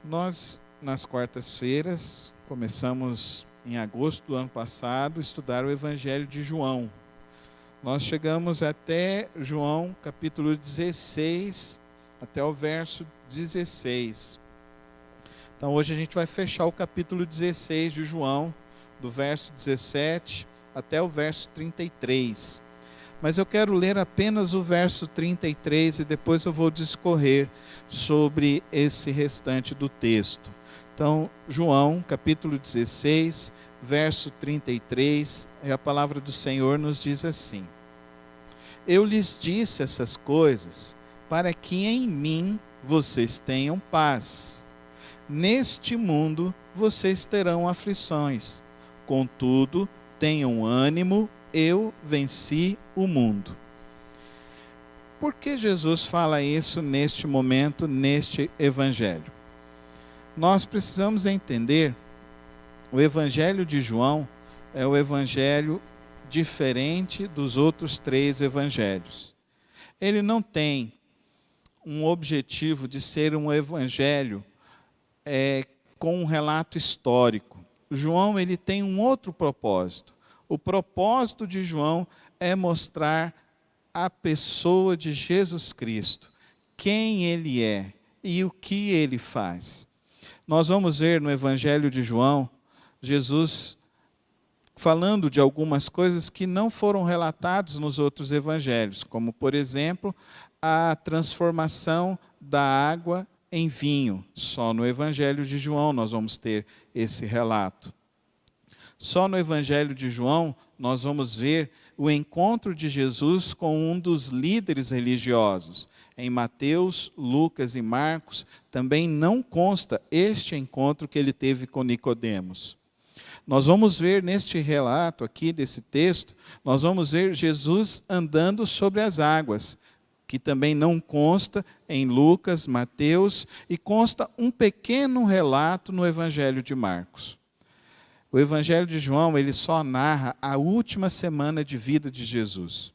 Nós, nas quartas-feiras, começamos em agosto do ano passado a estudar o Evangelho de João. Nós chegamos até João capítulo 16, até o verso 16. Então hoje a gente vai fechar o capítulo 16 de João, do verso 17 até o verso 33. Mas eu quero ler apenas o verso 33 e depois eu vou discorrer sobre esse restante do texto. Então, João, capítulo 16, verso 33, a palavra do Senhor nos diz assim: Eu lhes disse essas coisas para que em mim vocês tenham paz. Neste mundo vocês terão aflições, contudo, tenham ânimo, eu venci o mundo. Por que Jesus fala isso neste momento, neste evangelho? Nós precisamos entender, o evangelho de João é o evangelho diferente dos outros três evangelhos. Ele não tem um objetivo de ser um evangelho com um relato histórico. João ele tem um outro propósito. O propósito de João é mostrar a pessoa de Jesus Cristo, quem ele é e o que ele faz. Nós vamos ver no Evangelho de João, Jesus falando de algumas coisas que não foram relatadas nos outros evangelhos, como, por exemplo, a transformação da água em vinho. Só no Evangelho de João nós vamos ter esse relato. Só no Evangelho de João nós vamos ver o encontro de Jesus com um dos líderes religiosos. Em Mateus, Lucas e Marcos também não consta este encontro que ele teve com Nicodemos. Nós vamos ver neste relato aqui desse texto, nós vamos ver Jesus andando sobre as águas, que também não consta em Lucas, Mateus, e consta um pequeno relato no Evangelho de Marcos. O Evangelho de João, ele só narra a última semana de vida de Jesus.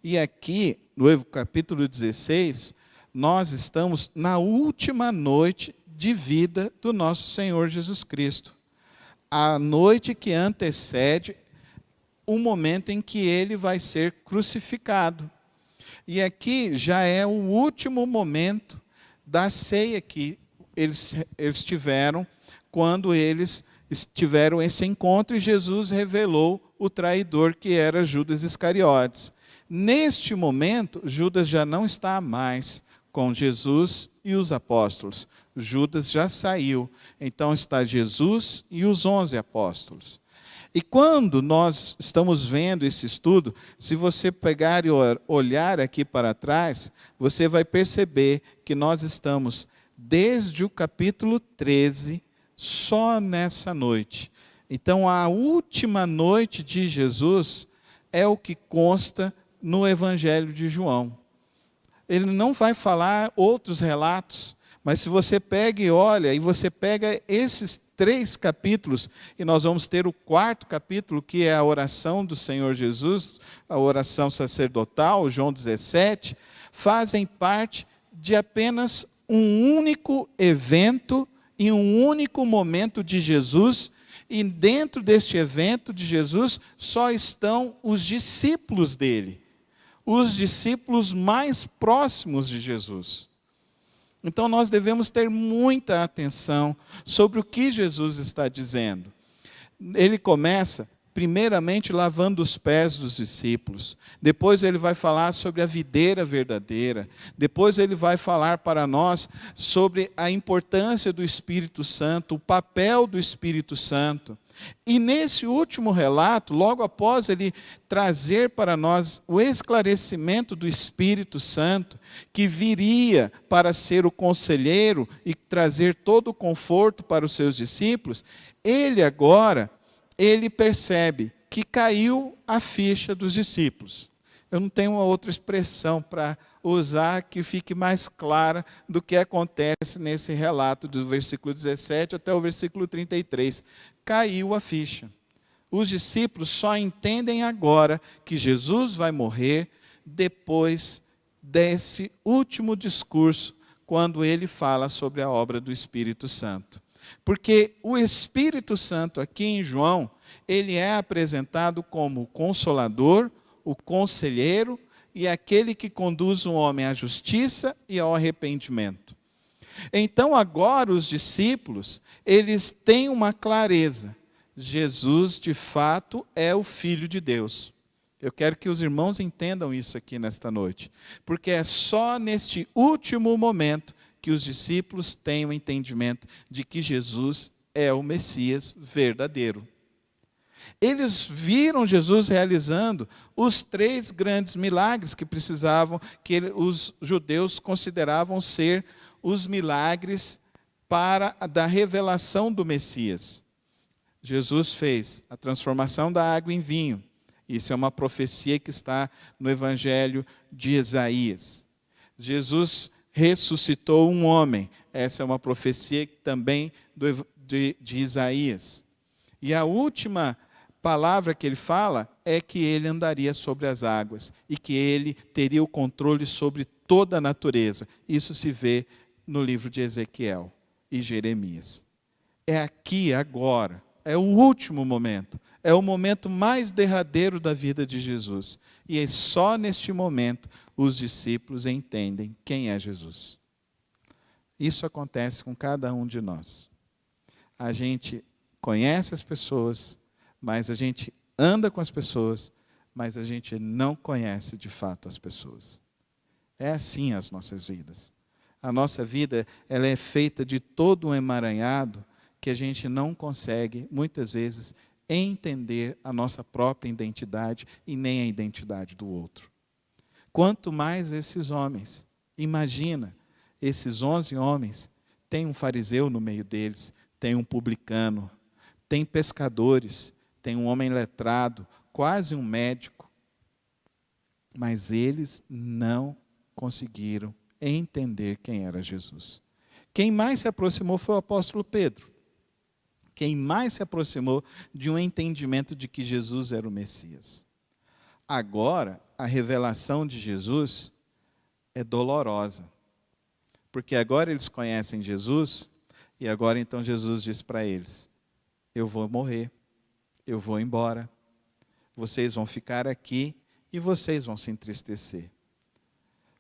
E aqui, no capítulo 16, nós estamos na última noite de vida do nosso Senhor Jesus Cristo. A noite que antecede o momento em que ele vai ser crucificado. E aqui já é o último momento da ceia que eles tiveram quando eles tiveram esse encontro e Jesus revelou o traidor que era Judas Iscariotes. Neste momento, Judas já não está mais com Jesus e os apóstolos. Judas já saiu, então está Jesus e os 11 apóstolos. E quando nós estamos vendo esse estudo, se você pegar e olhar aqui para trás, você vai perceber que nós estamos desde o capítulo 13, só nessa noite. Então, a última noite de Jesus é o que consta no Evangelho de João. Ele não vai falar outros relatos, mas se você pega e olha, e você pega esses 3 capítulos, e nós vamos ter o 4º capítulo, que é a oração do Senhor Jesus, a oração sacerdotal, João 17, fazem parte de apenas um único evento em um único momento de Jesus, e dentro deste evento de Jesus só estão os discípulos dele, os discípulos mais próximos de Jesus. Então nós devemos ter muita atenção sobre o que Jesus está dizendo. Ele começa primeiramente lavando os pés dos discípulos. Depois ele vai falar sobre a videira verdadeira. Depois ele vai falar para nós sobre a importância do Espírito Santo, o papel do Espírito Santo. E nesse último relato, logo após ele trazer para nós o esclarecimento do Espírito Santo, que viria para ser o conselheiro e trazer todo o conforto para os seus discípulos, ele percebe que caiu a ficha dos discípulos. Eu não tenho uma outra expressão para usar que fique mais clara do que acontece nesse relato do versículo 17 até o versículo 33. Caiu a ficha. Os discípulos só entendem agora que Jesus vai morrer depois desse último discurso quando ele fala sobre a obra do Espírito Santo. Porque o Espírito Santo aqui em João, ele é apresentado como o Consolador, o Conselheiro e aquele que conduz o homem à justiça e ao arrependimento. Então agora os discípulos, eles têm uma clareza. Jesus de fato é o Filho de Deus. Eu quero que os irmãos entendam isso aqui nesta noite, porque é só neste último momento que os discípulos têm o entendimento de que Jesus é o Messias verdadeiro. Eles viram Jesus realizando os 3 grandes milagres que precisavam, os judeus consideravam ser os milagres da revelação do Messias. Jesus fez a transformação da água em vinho. Isso é uma profecia que está no Evangelho de Isaías. Jesus ressuscitou um homem. Essa é uma profecia também de Isaías. E a última palavra que ele fala é que ele andaria sobre as águas e que ele teria o controle sobre toda a natureza. Isso se vê no livro de Ezequiel e Jeremias. É aqui, agora, é o último momento, é o momento mais derradeiro da vida de Jesus. E é só neste momento os discípulos entendem quem é Jesus. Isso acontece com cada um de nós. A gente conhece as pessoas, mas a gente anda com as pessoas, mas a gente não conhece de fato as pessoas. É assim as nossas vidas. A nossa vida, ela é feita de todo um emaranhado que a gente não consegue, muitas vezes, entender a nossa própria identidade e nem a identidade do outro. Quanto mais esses homens, imagina, esses 11 homens, tem um fariseu no meio deles, tem um publicano, tem pescadores, tem um homem letrado, quase um médico. Mas eles não conseguiram entender quem era Jesus. Quem mais se aproximou foi o apóstolo Pedro. Quem mais se aproximou de um entendimento de que Jesus era o Messias. Agora, a revelação de Jesus é dolorosa. Porque agora eles conhecem Jesus, e agora então Jesus diz para eles: eu vou morrer, eu vou embora, vocês vão ficar aqui e vocês vão se entristecer.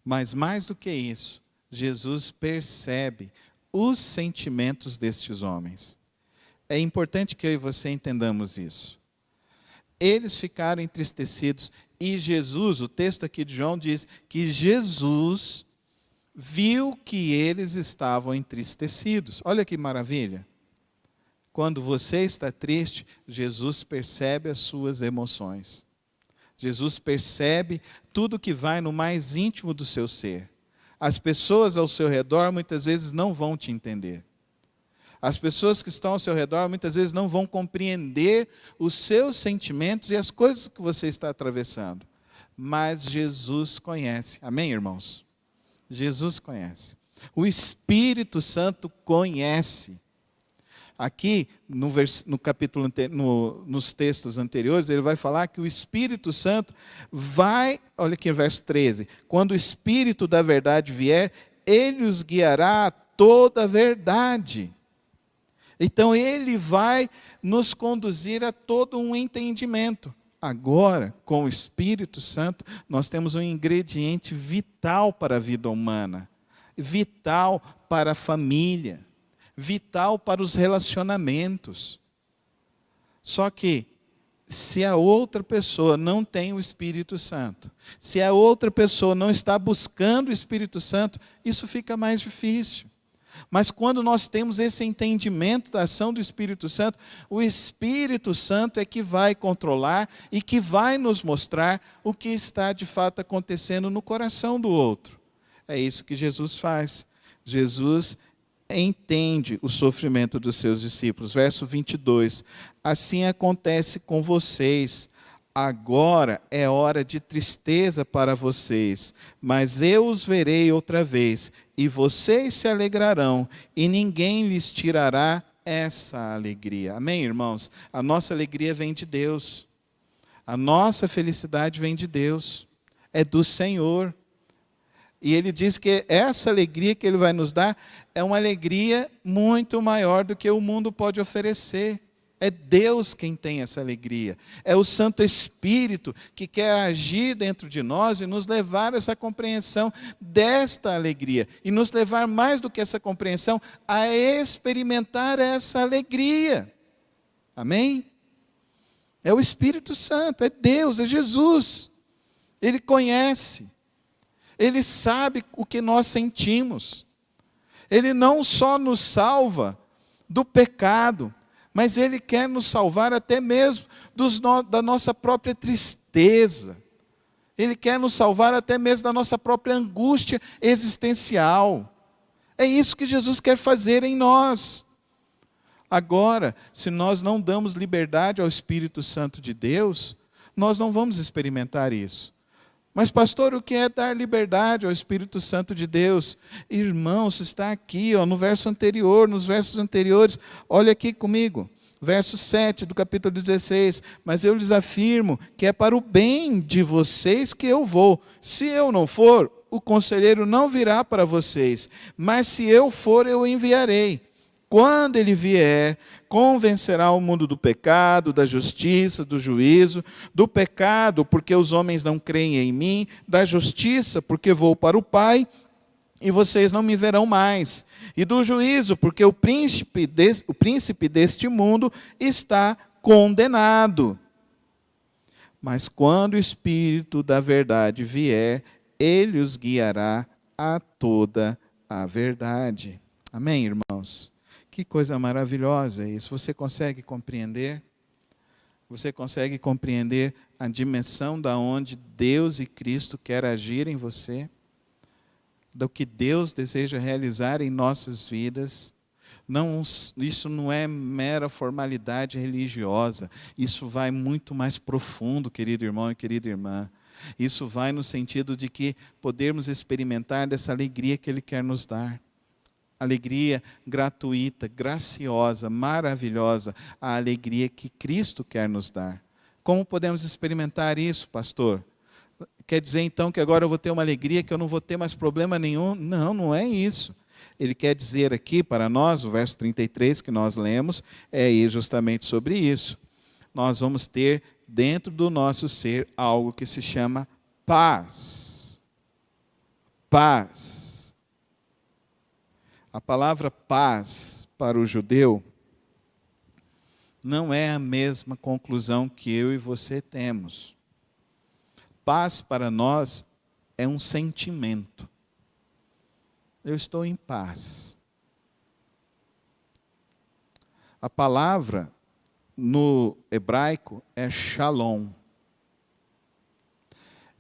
Mas mais do que isso, Jesus percebe os sentimentos destes homens. É importante que eu e você entendamos isso. Eles ficaram entristecidos e Jesus, o texto aqui de João diz que Jesus viu que eles estavam entristecidos. Olha que maravilha. Quando você está triste, Jesus percebe as suas emoções. Jesus percebe tudo que vai no mais íntimo do seu ser. As pessoas ao seu redor muitas vezes não vão te entender. As pessoas que estão ao seu redor muitas vezes não vão compreender os seus sentimentos e as coisas que você está atravessando. Mas Jesus conhece. Amém, irmãos? Jesus conhece. O Espírito Santo conhece. Aqui, no capítulo, nos textos anteriores, ele vai falar que o Espírito Santo vai, olha aqui o verso 13, quando o Espírito da verdade vier, ele os guiará a toda a verdade. Então ele vai nos conduzir a todo um entendimento. Agora, com o Espírito Santo, nós temos um ingrediente vital para a vida humana, vital para a família, vital para os relacionamentos. Só que, se a outra pessoa não tem o Espírito Santo, se a outra pessoa não está buscando o Espírito Santo, isso fica mais difícil. Mas quando nós temos esse entendimento da ação do Espírito Santo, o Espírito Santo é que vai controlar e que vai nos mostrar o que está de fato acontecendo no coração do outro. É isso que Jesus faz. Jesus entende o sofrimento dos seus discípulos. Verso 22. Assim acontece com vocês. Agora é hora de tristeza para vocês, mas eu os verei outra vez, e vocês se alegrarão, e ninguém lhes tirará essa alegria. Amém, irmãos? A nossa alegria vem de Deus. A nossa felicidade vem de Deus. É do Senhor. E ele diz que essa alegria que ele vai nos dar é uma alegria muito maior do que o mundo pode oferecer. É Deus quem tem essa alegria. É o Santo Espírito que quer agir dentro de nós e nos levar a essa compreensão desta alegria. E nos levar mais do que essa compreensão a experimentar essa alegria. Amém? É o Espírito Santo, é Deus, é Jesus. Ele conhece. Ele sabe o que nós sentimos. Ele não só nos salva do pecado, mas Ele quer nos salvar até mesmo da nossa própria tristeza. Ele quer nos salvar até mesmo da nossa própria angústia existencial. É isso que Jesus quer fazer em nós. Agora, se nós não damos liberdade ao Espírito Santo de Deus, nós não vamos experimentar isso. Mas pastor, o que é dar liberdade ao Espírito Santo de Deus? Irmãos, está aqui, no verso anterior, nos versos anteriores, olha aqui comigo, verso 7 do capítulo 16, mas eu lhes afirmo que é para o bem de vocês que eu vou. Se eu não for, o conselheiro não virá para vocês, mas se eu for, eu o enviarei. Quando ele vier, convencerá o mundo do pecado, da justiça, do juízo, do pecado, porque os homens não creem em mim, da justiça, porque vou para o Pai, e vocês não me verão mais, e do juízo, porque o príncipe deste mundo está condenado. Mas quando o Espírito da verdade vier, ele os guiará a toda a verdade. Amém, irmãos? Que coisa maravilhosa isso. Você consegue compreender? Você consegue compreender a dimensão da onde Deus e Cristo quer agir em você? Do que Deus deseja realizar em nossas vidas? Não, isso não é mera formalidade religiosa. Isso vai muito mais profundo, querido irmão e querida irmã. Isso vai no sentido de que podermos experimentar dessa alegria que Ele quer nos dar. Alegria gratuita, graciosa, maravilhosa, a alegria que Cristo quer nos dar. Como podemos experimentar isso, pastor? Quer dizer então que agora eu vou ter uma alegria que eu não vou ter mais problema nenhum? Não, não é isso. Ele quer dizer aqui para nós, o verso 33 que nós lemos, é justamente sobre isso. Nós vamos ter dentro do nosso ser algo que se chama paz. Paz. A palavra paz para o judeu não é a mesma conclusão que eu e você temos. Paz para nós é um sentimento. Eu estou em paz. A palavra no hebraico é shalom.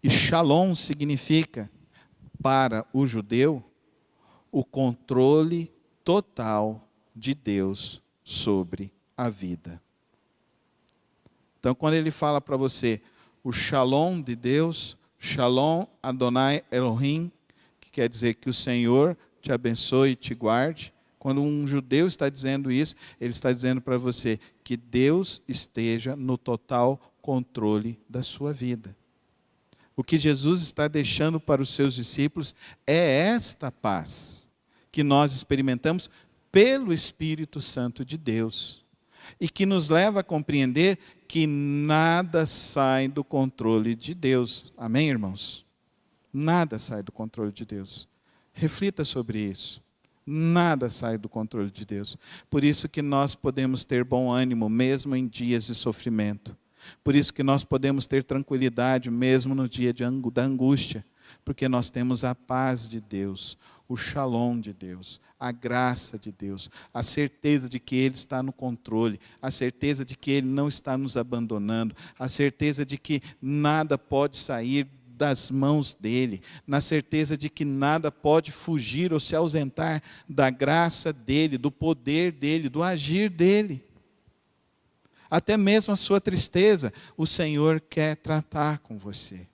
E shalom significa, para o judeu, o controle total de Deus sobre a vida. Então, quando ele fala para você, o shalom de Deus, shalom Adonai Elohim, que quer dizer que o Senhor te abençoe e te guarde. Quando um judeu está dizendo isso, ele está dizendo para você que Deus esteja no total controle da sua vida. O que Jesus está deixando para os seus discípulos é esta paz que nós experimentamos pelo Espírito Santo de Deus e que nos leva a compreender que nada sai do controle de Deus. Amém, irmãos? Nada sai do controle de Deus. Reflita sobre isso. Nada sai do controle de Deus. Por isso que nós podemos ter bom ânimo mesmo em dias de sofrimento. Por isso que nós podemos ter tranquilidade mesmo no dia da angústia. Porque nós temos a paz de Deus, o shalom de Deus, a graça de Deus, a certeza de que Ele está no controle, a certeza de que Ele não está nos abandonando, a certeza de que nada pode sair das mãos dEle, na certeza de que nada pode fugir ou se ausentar da graça dEle, do poder dEle, do agir dEle. Até mesmo a sua tristeza, o Senhor quer tratar com você.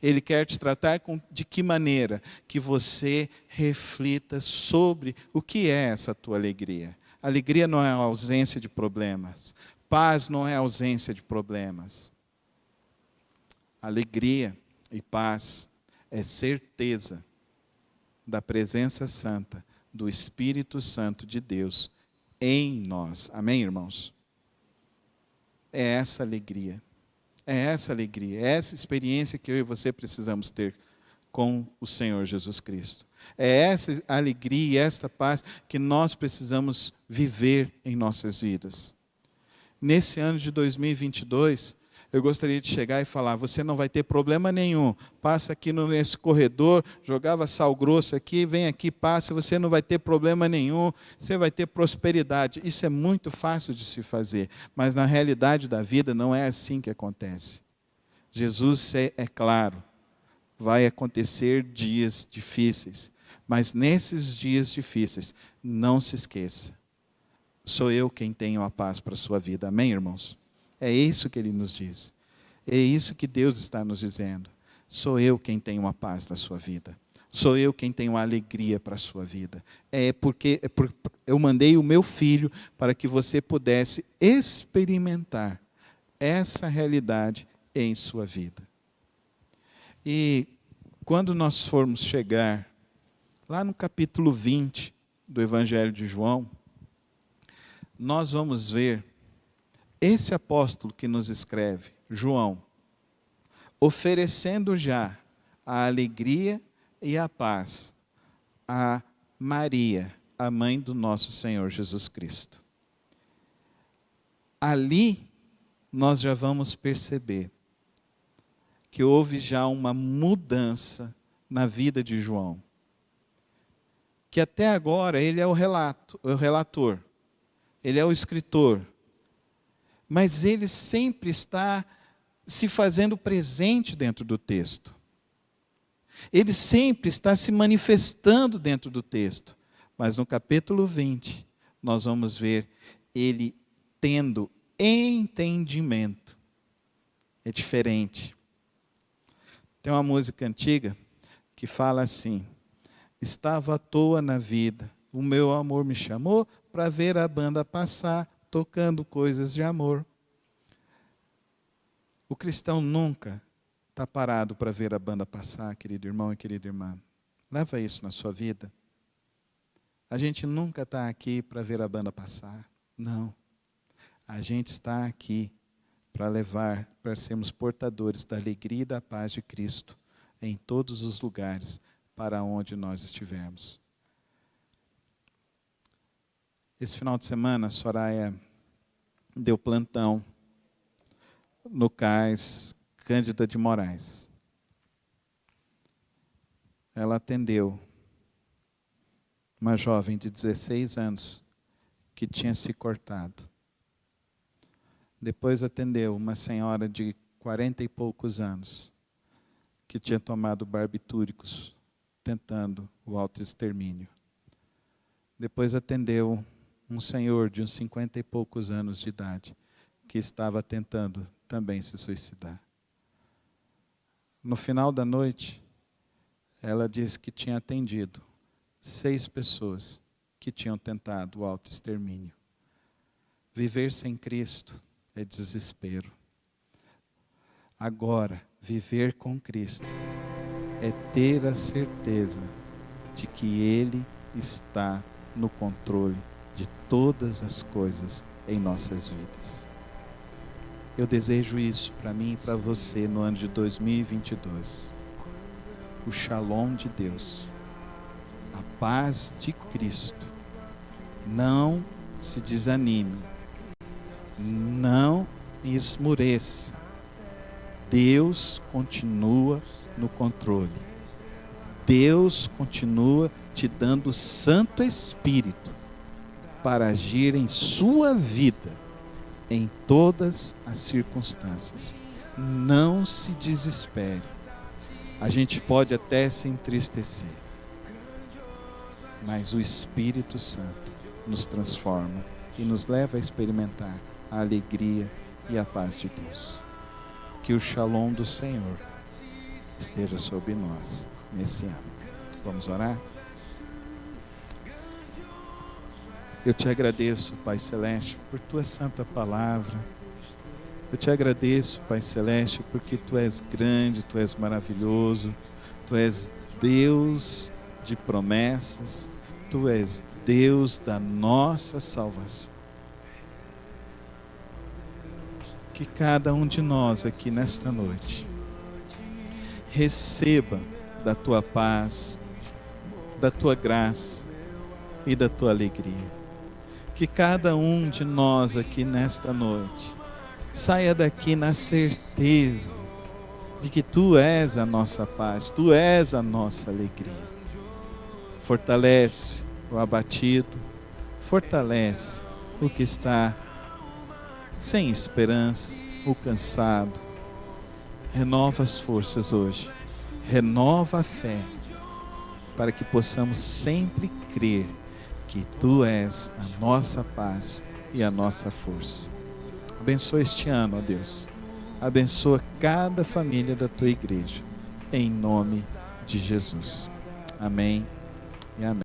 Ele quer te tratar de que maneira? Que você reflita sobre o que é essa tua alegria. Alegria não é a ausência de problemas. Paz não é a ausência de problemas. Alegria e paz é certeza da presença santa do Espírito Santo de Deus em nós. Amém, irmãos? É essa alegria. É essa alegria, é essa experiência que eu e você precisamos ter com o Senhor Jesus Cristo. É essa alegria, esta paz que nós precisamos viver em nossas vidas. Nesse ano de 2022, eu gostaria de chegar e falar, você não vai ter problema nenhum, passa aqui nesse corredor, jogava sal grosso aqui, vem aqui, passa, você não vai ter problema nenhum, você vai ter prosperidade. Isso é muito fácil de se fazer, mas na realidade da vida não é assim que acontece. Jesus é claro, vai acontecer dias difíceis, mas nesses dias difíceis, não se esqueça, sou eu quem tenho a paz para a sua vida. Amém, irmãos? É isso que ele nos diz. É isso que Deus está nos dizendo. Sou eu quem tenho a paz na sua vida. Sou eu quem tenho a alegria para a sua vida. Porque eu mandei o meu filho para que você pudesse experimentar essa realidade em sua vida. E quando nós formos chegar lá no capítulo 20 do Evangelho de João, nós vamos ver esse apóstolo que nos escreve, João, oferecendo já a alegria e a paz a Maria, a mãe do nosso Senhor Jesus Cristo. Ali nós já vamos perceber que houve já uma mudança na vida de João. Que até agora ele é o relator, ele é o escritor, mas ele sempre está se fazendo presente dentro do texto. Ele sempre está se manifestando dentro do texto. Mas no capítulo 20, nós vamos ver ele tendo entendimento. É diferente. Tem uma música antiga que fala assim: estava à toa na vida, o meu amor me chamou para ver a banda passar, tocando coisas de amor. O cristão nunca está parado para ver a banda passar, querido irmão e querida irmã. Leva isso na sua vida. A gente nunca está aqui para ver a banda passar. Não. A gente está aqui para sermos portadores da alegria e da paz de Cristo em todos os lugares para onde nós estivermos. Esse final de semana, a Soraya deu plantão no CAIS Cândida de Moraes. Ela atendeu uma jovem de 16 anos que tinha se cortado. Depois atendeu uma senhora de 40 e poucos anos que tinha tomado barbitúricos, tentando o autoextermínio. Depois atendeu um senhor de uns 50 e poucos anos de idade que estava tentando também se suicidar. No final da noite, ela disse que tinha atendido 6 pessoas que tinham tentado o autoextermínio. Viver sem Cristo é desespero. Agora, viver com Cristo é ter a certeza de que Ele está no controle de todas as coisas em nossas vidas. Eu desejo isso para mim e para você no ano de 2022. O shalom de Deus, a paz de Cristo. Não se desanime, não esmoreça. Deus continua no controle. Deus continua te dando o Santo Espírito para agir em sua vida, em todas as circunstâncias. Não se desespere. A gente pode até se entristecer, mas o Espírito Santo nos transforma e nos leva a experimentar a alegria e a paz de Deus. Que o shalom do Senhor esteja sobre nós nesse ano. Vamos orar? Eu te agradeço, Pai Celeste, por Tua santa palavra. Eu te agradeço, Pai Celeste, porque Tu és grande, Tu és maravilhoso, Tu és Deus de promessas, Tu és Deus da nossa salvação. Que cada um de nós aqui nesta noite receba da Tua paz, da Tua graça e da Tua alegria. Que cada um de nós aqui nesta noite saia daqui na certeza de que Tu és a nossa paz, Tu és a nossa alegria. Fortalece o abatido, fortalece o que está sem esperança, o cansado. Renova as forças hoje, renova a fé, para que possamos sempre crer que Tu és a nossa paz e a nossa força. Abençoa este ano, ó Deus. Abençoa cada família da Tua igreja, em nome de Jesus. Amém e amém.